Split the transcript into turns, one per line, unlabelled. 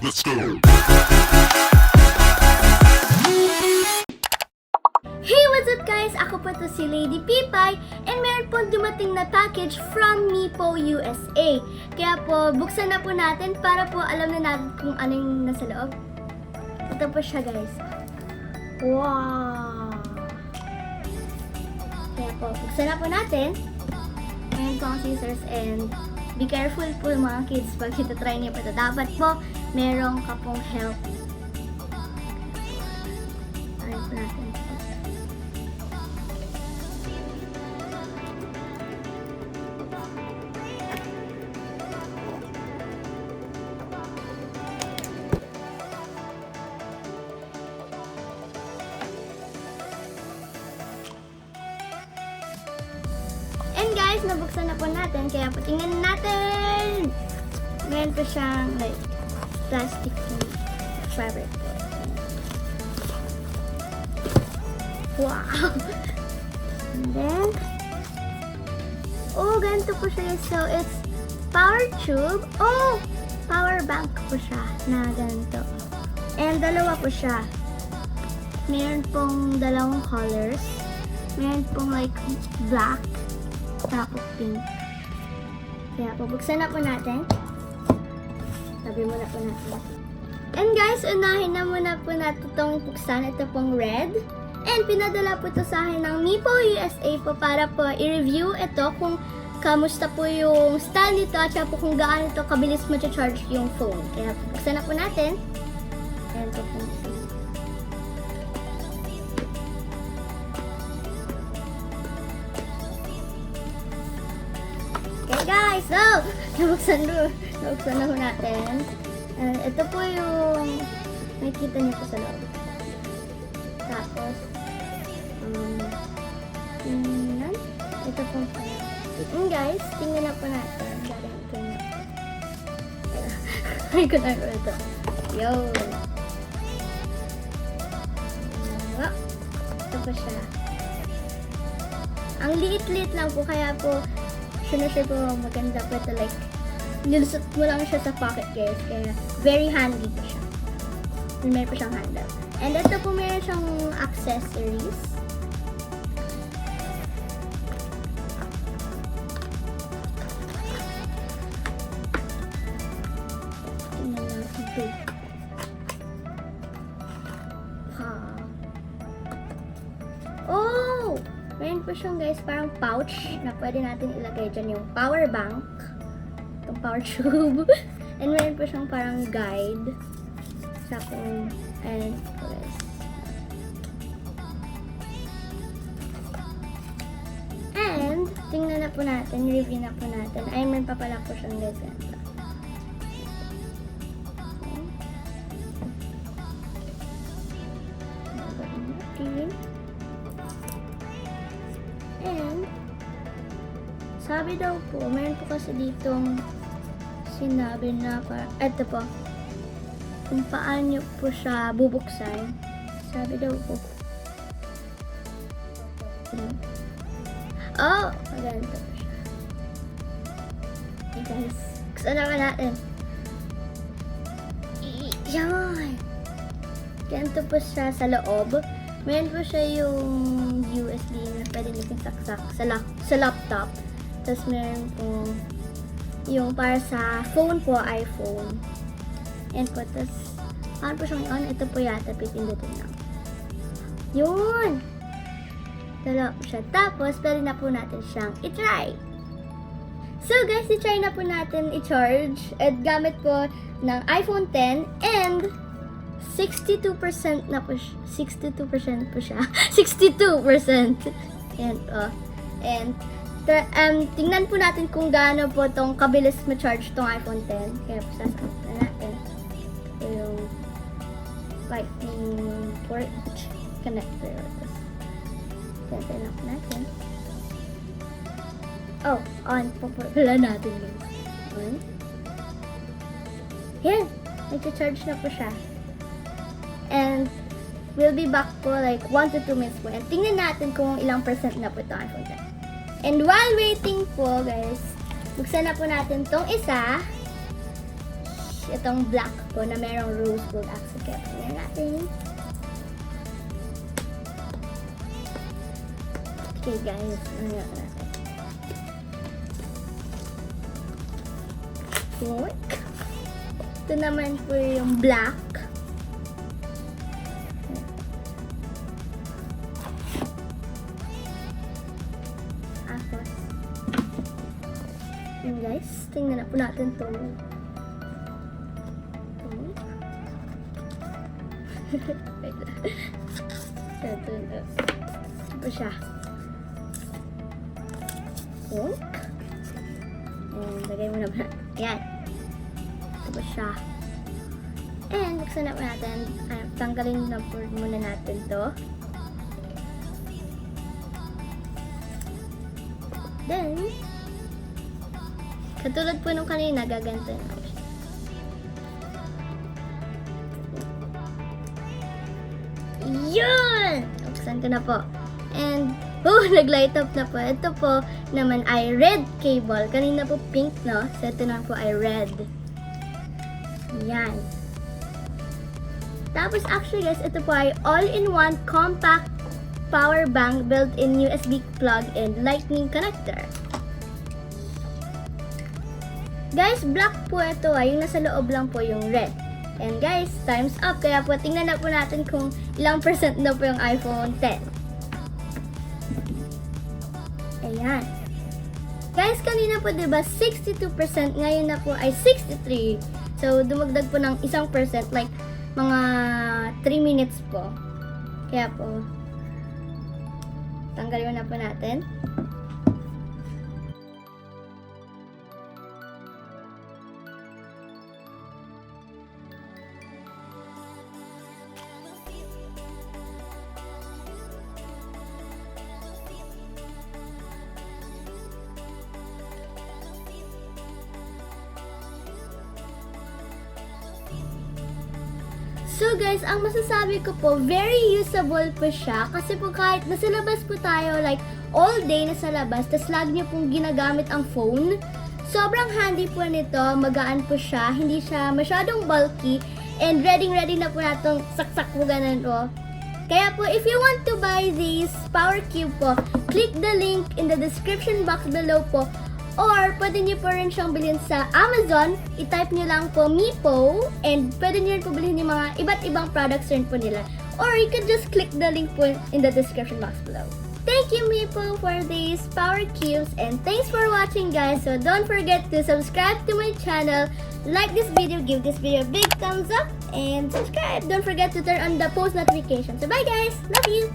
Let's go!
Hey, what's up guys? Ako po to si Lady Pipay and meron po dumating na package from Mipo USA. Kaya po, buksan na po natin para po alam na natin kung ano yung nasa loob. Ito po siya guys. Wow! Kaya po, buksan na po natin. Meron po ang scissors and be careful po mga kids pag try niyo po ito. Dapat po, meron ka pong help. Try po natin. And guys, nabuksan na po natin, kaya po tingnan natin! Meron po siyang like plastic fabric po. Wow! And then, oh, ganito po siya. So, it's power tube. Oh! Power bank po siya na ganito. And dalawa po siya. Meron pong dalawang colors. Meron pong like black tapos pink. Kaya bubuksan na po natin. Sabi muna po natin. And guys, unahin na muna po natin itong buksan. Ito pong red. And pinadala po ito sa akin ng Mipo USA po para po i-review ito kung kamusta po yung style nito at saka po kung gaano ito kabilis ma-charge yung phone. Kaya buksan na po natin. Ayan po po. Guys, so, nabuksan na po natin. Ito po yung nakikita niyo po sa loob. Tapos, tingnan. Ito po pala. Guys, tingnan na po natin. Ay, ko na po ito. Yo! Ito po siya. Ang liit-liit lang po, kaya po sure po maganda po ito, like nilusot mo lang siya sa pocket guys, kaya very handy po siya. Meron po siyang handle. And ito po meron siyang accessories. Tingnan natin ito. Oh! Meron po siyang guys parang pouch na pwede natin ilagay dyan yung power bank, itong power tube, and meron po siyang parang guide sa kung and guys. And tingnan na po natin, review na po natin. Ay, meron pa pala po siyang guys ganito. Okay. And, sabi daw po, meron po kasi ditong sinabi na eto po, kung paano po siya bubuksan. Sabi daw po, oh, maganda po siya. Okay guys, buksan naman natin. Yan! Ganito po siya sa loob. Meron po siya yung USB na pwede natin saksak sa laptop. Tapos meron po yung para sa phone po, iPhone. Yan po. Tapos, paano po siyang on? Ito po yata, pipindutin lang. Yun! Dalawa po siya. Tapos, pwede na po natin siyang i-try. So guys, i-try na po natin i-charge. At gamit po ng iPhone 10 and 62% na po siya. 62% po siya. 62%. And tingnan po natin kung gaano po tong kabilis ma-charge tong iPhone 10. Kaya po sasagot na natin. Ito yung lightning port connector. Connector lang natin. Oh, on po pala natin yun. On. Yan. Nag-charge na po siya. And we'll be back po like 1 to 2 minutes po. And tingnan natin kung ilang percent na po ito iPhone 10. And while waiting po guys, buksan na po natin tong isa. itong black po na merong rose gold accent. Kaya tingnan natin. Okay guys, ano natin? Look. Ito naman po yung black. Tapos, yun guys, tingnan na po natin to. Wait lang. Ito po siya. And lagay mo na ba? Yan. Ito po siya. And buksan na po natin. Tanggalin na po muna natin to. Then, katulad po nung kanina, gaganto na po siya. Yun! Buksan ko na po. And, nag-light up na po. Ito po naman ay red cable. Kanina po pink, no? So, ito na po ay red. Yan. Tapos, actually guys, ito po ay all-in-one compact power bank built-in USB plug and lightning connector. Guys, black po ito ay yung nasa loob lang po yung red. And guys, time's up. Kaya po, tingnan na po natin kung ilang percent na po yung iPhone 10. Ayan. Guys, kanina po diba 62%, ngayon na po ay 63%. So, dumagdag po ng 1%, like mga 3 minutes po. Kaya po, tanggalin na po natin. So guys, ang masasabi ko po, very usable po siya. Kasi po kahit nasa labas po tayo, like all day nasa labas, tas lagi niyo pong ginagamit ang phone, sobrang handy po nito, magaan po siya, hindi siya masyadong bulky, and ready na po natong saksak po ganun po. Kaya po, if you want to buy this Power Cube po, click the link in the description box below po. Or, pwede niyo po rin siyang bilhin sa Amazon. I-type niyo lang po Mipo. And pwede niyo rin po bilhin yung mga iba't ibang products rin po nila. Or, you can just click the link po in the description box below. Thank you, Mipo, for these Power Cubes. And thanks for watching, guys. So, don't forget to subscribe to my channel. Like this video, give this video a big thumbs up. And subscribe. Don't forget to turn on the post notifications. So, bye, guys. Love you.